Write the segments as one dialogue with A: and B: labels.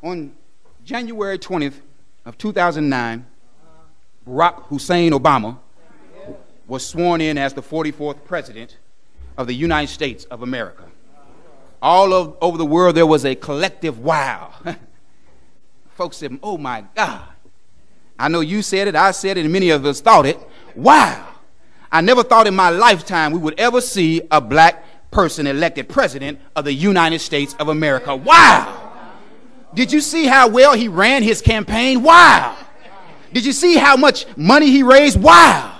A: On January 20th of 2009, Barack Hussein Obama was sworn in as the 44th president of the United States of America. All over the world, there was a collective wow. Folks said, oh my God. I know you said it, I said it, and many of us thought it. Wow. I never thought in my lifetime we would ever see a black person elected president of the United States of America. Wow. Did you see how well he ran his campaign? Wow. Did you see how much money he raised? Wow.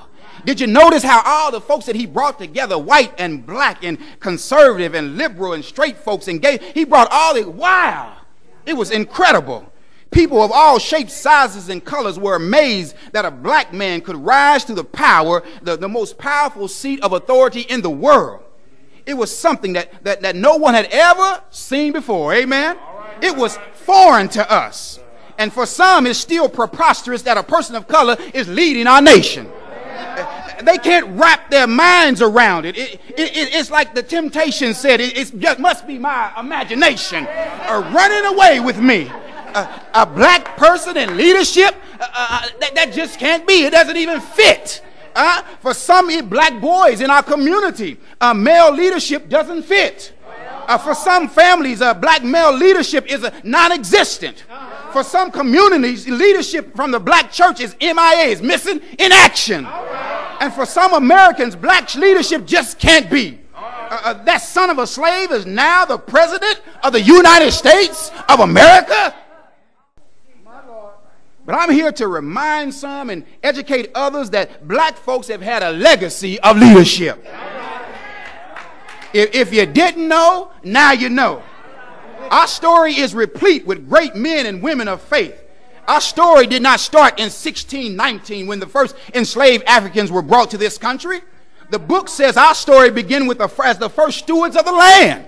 A: Did you notice how all the folks that he brought together, white and black and conservative and liberal and straight folks and gay, he brought all the, wow. It was incredible. People of all shapes, sizes, and colors were amazed that a black man could rise to the power, the most powerful seat of authority in the world. It was something that no one had ever seen before. Amen? It was foreign to us. And for some, it's still preposterous that a person of color is leading our nation. They can't wrap their minds around it. It's like the Temptations said, it just must be my imagination running away with me. A black person in leadership, that just can't be. It doesn't even fit. For some black boys in our community, male leadership doesn't fit. For some families, black male leadership is non-existent. For some communities, leadership from the black church is MIA, is missing in action. And for some Americans, black leadership just can't be. That son of a slave is now the president of the United States of America. But I'm here to remind some and educate others that black folks have had a legacy of leadership. If you didn't know, now you know. Our story is replete with great men and women of faith. Our story did not start in 1619 when the first enslaved Africans were brought to this country. The book says our story began with as the first stewards of the land.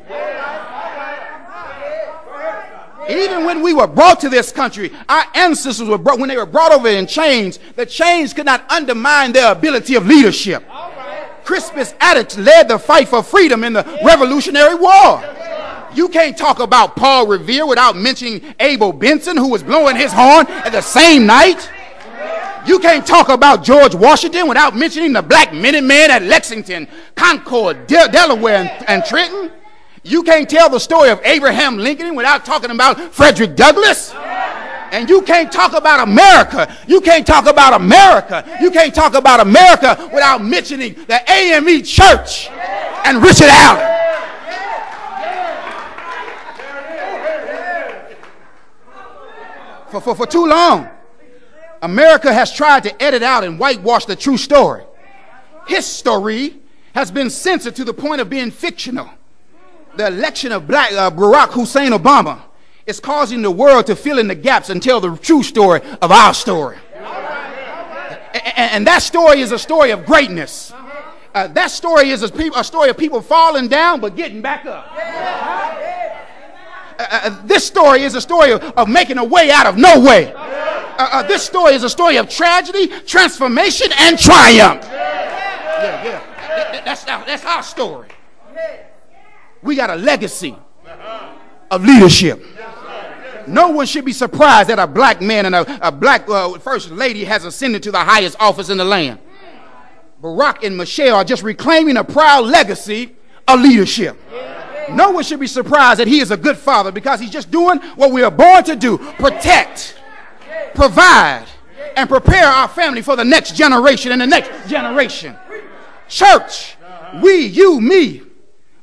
A: Even when we were brought to this country, our ancestors were brought, when they were brought over in chains, the chains could not undermine their ability of leadership. Crispus Attucks led the fight for freedom in the Revolutionary War. You can't talk about Paul Revere without mentioning Abel Benson, who was blowing his horn at the same night. You can't talk about George Washington without mentioning the black Minutemen at Lexington, Concord, Delaware, and Trenton. You can't tell the story of Abraham Lincoln without talking about Frederick Douglass. And you can't talk about America. You can't talk about America. You can't talk about America without mentioning the AME Church and Richard Allen. For too long, America has tried to edit out and whitewash the true story. History has been censored to the point of being fictional. The election of Barack Hussein Obama is causing the world to fill in the gaps and tell the true story of our story. And that story is a story of greatness. That story is a story of people falling down but getting back up. This story is a story of making a way out of no way. This story is a story of tragedy, transformation, and triumph. That's our story. We got a legacy of leadership. No one should be surprised that a black man and a black first lady has ascended to the highest office in the land. Barack and Michelle are just reclaiming a proud legacy of leadership. No one should be surprised that he is a good father because he's just doing what we are born to do: protect, provide, and prepare our family for the next generation and the next generation. Church, we, you, me,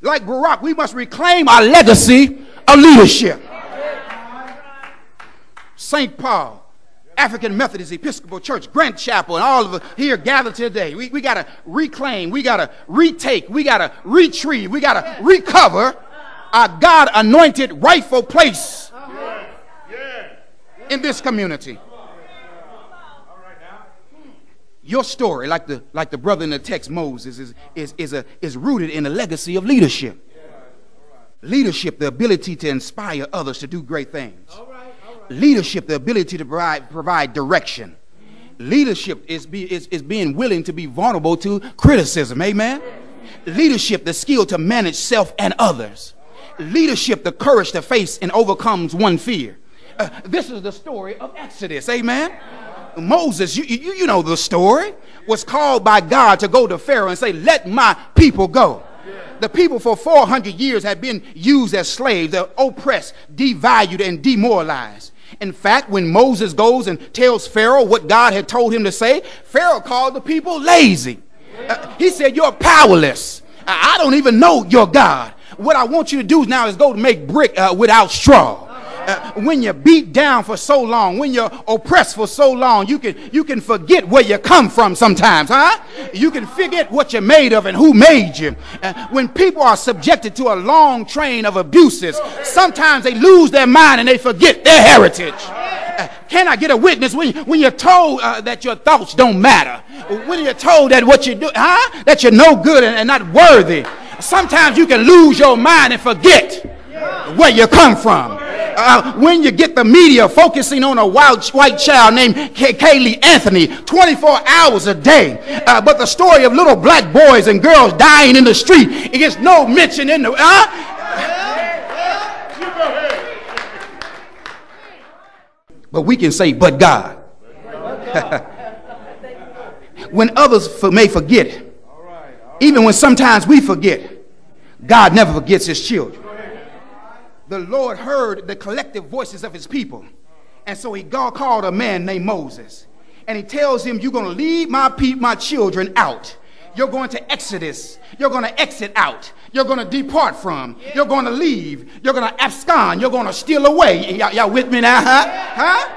A: like Barack, we must reclaim our legacy of leadership. St. Paul, African Methodist Episcopal Church, Grant Chapel, and all of us here gathered today. We got to reclaim, we got to retake, we got to retrieve, we got to recover our God-anointed rightful place in this community. Your story, like the brother in the text, Moses, is rooted in a legacy of leadership. Leadership, the ability to inspire others to do great things. Leadership, the ability to provide direction. Leadership is being willing to be vulnerable to criticism. Amen. Leadership, the skill to manage self and others. Leadership, the courage to face and overcome one's fear. This is the story of Exodus. Amen. Moses, you know the story, was called by God to go to Pharaoh and say, let my people go. The people for 400 years had been used as slaves, oppressed, devalued, and demoralized. In fact, when Moses goes and tells Pharaoh what God had told him to say, Pharaoh called the people lazy. He said, you're powerless. I don't even know your God. What I want you to do now is go to make brick without straw. When you're beat down for so long, when you're oppressed for so long, you can forget where you come from sometimes, huh? You can forget what you're made of and who made you. When people are subjected to a long train of abuses, sometimes they lose their mind and they forget their heritage. Can I get a witness when you're told that your thoughts don't matter? When you're told that what you do, that you're no good and not worthy. Sometimes you can lose your mind and forget where you come from. When you get the media focusing on a white child named Kaylee Anthony 24 hours a day, but the story of little black boys and girls dying in the street, it gets no mention in the but we can say, but God. When others may forget, even when sometimes we forget, God never forgets his children. The Lord heard the collective voices of his people. And so God called a man named Moses. And he tells him, you're going to lead my children out. You're going to Exodus. You're going to exit out. You're going to depart from. You're going to leave. You're going to abscond. You're going to steal away. Y'all with me now? Huh?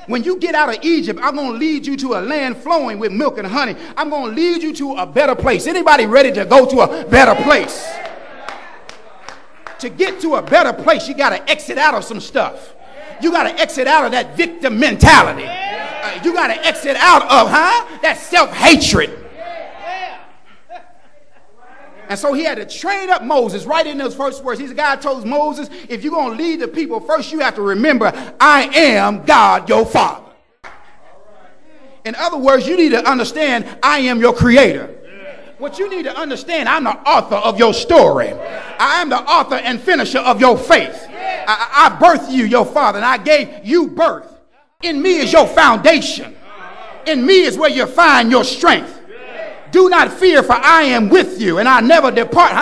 A: When you get out of Egypt, I'm going to lead you to a land flowing with milk and honey. I'm going to lead you to a better place. Anybody ready to go to a better place? To get to a better place, you got to exit out of some stuff. You got to exit out of that victim mentality. You got to exit out of, that self-hatred. And so he had to train up Moses right in those first words. God told Moses, if you're going to lead the people, first you have to remember, I am God, your Father. In other words, you need to understand, I am your creator. What you need to understand, I'm the author of your story. I am the author and finisher of your faith. I birthed you, your father, and I gave you birth. In me is your foundation. In me is where you find your strength. Do not fear, for I am with you, and I never depart.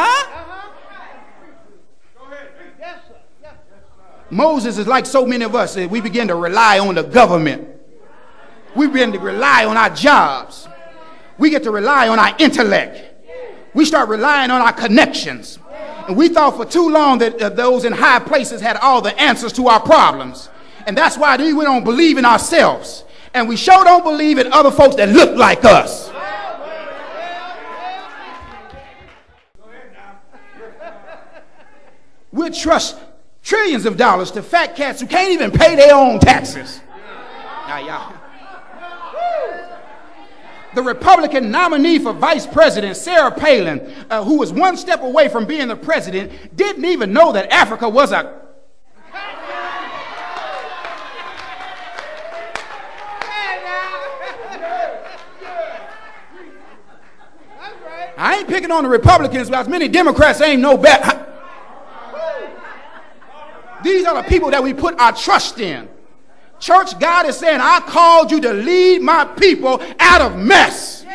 A: Moses is like so many of us. We begin to rely on the government. We begin to rely on our jobs. We get to rely on our intellect. We start relying on our connections. And we thought for too long that those in high places had all the answers to our problems. And that's why we don't believe in ourselves. And we sure don't believe in other folks that look like us. We'll trust trillions of dollars to fat cats who can't even pay their own taxes. The Republican nominee for vice president, Sarah Palin, who was one step away from being the president, didn't even know that Africa was a... I ain't picking on the Republicans, but as many Democrats ain't no better. These are the people that we put our trust in. Church, God is saying, I called you to lead my people out of mess.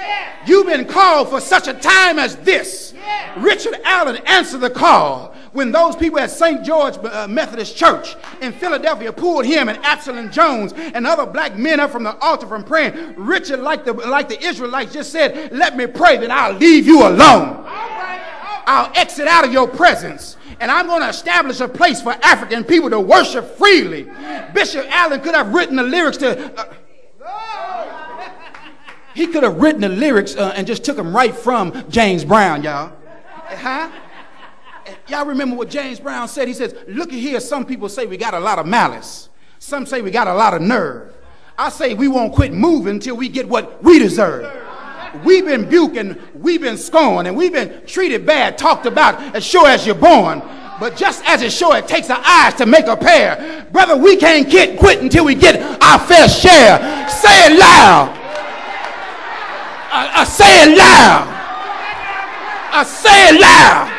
A: You've been called for such a time as this. Richard Allen answered the call when those people at St. George Methodist Church in Philadelphia pulled him and Absalom Jones and other black men up from the altar from praying. Richard, like the Israelites, just said, let me pray, then I'll leave you alone. I'll exit out of your presence. And I'm going to establish a place for African people to worship freely. Bishop Allen could have written the lyrics to... he could have written the lyrics and just took them right from James Brown, y'all. Y'all remember what James Brown said? He says, look at here, some people say we got a lot of malice. Some say we got a lot of nerve. I say we won't quit moving until we get what we deserve. We've been buked and we've been scorned and we've been treated bad, talked about as sure as you're born. But just as it's sure it takes our eyes to make a pair, brother, we can't quit until we get our fair share. Say it loud. Say it loud. Say it loud.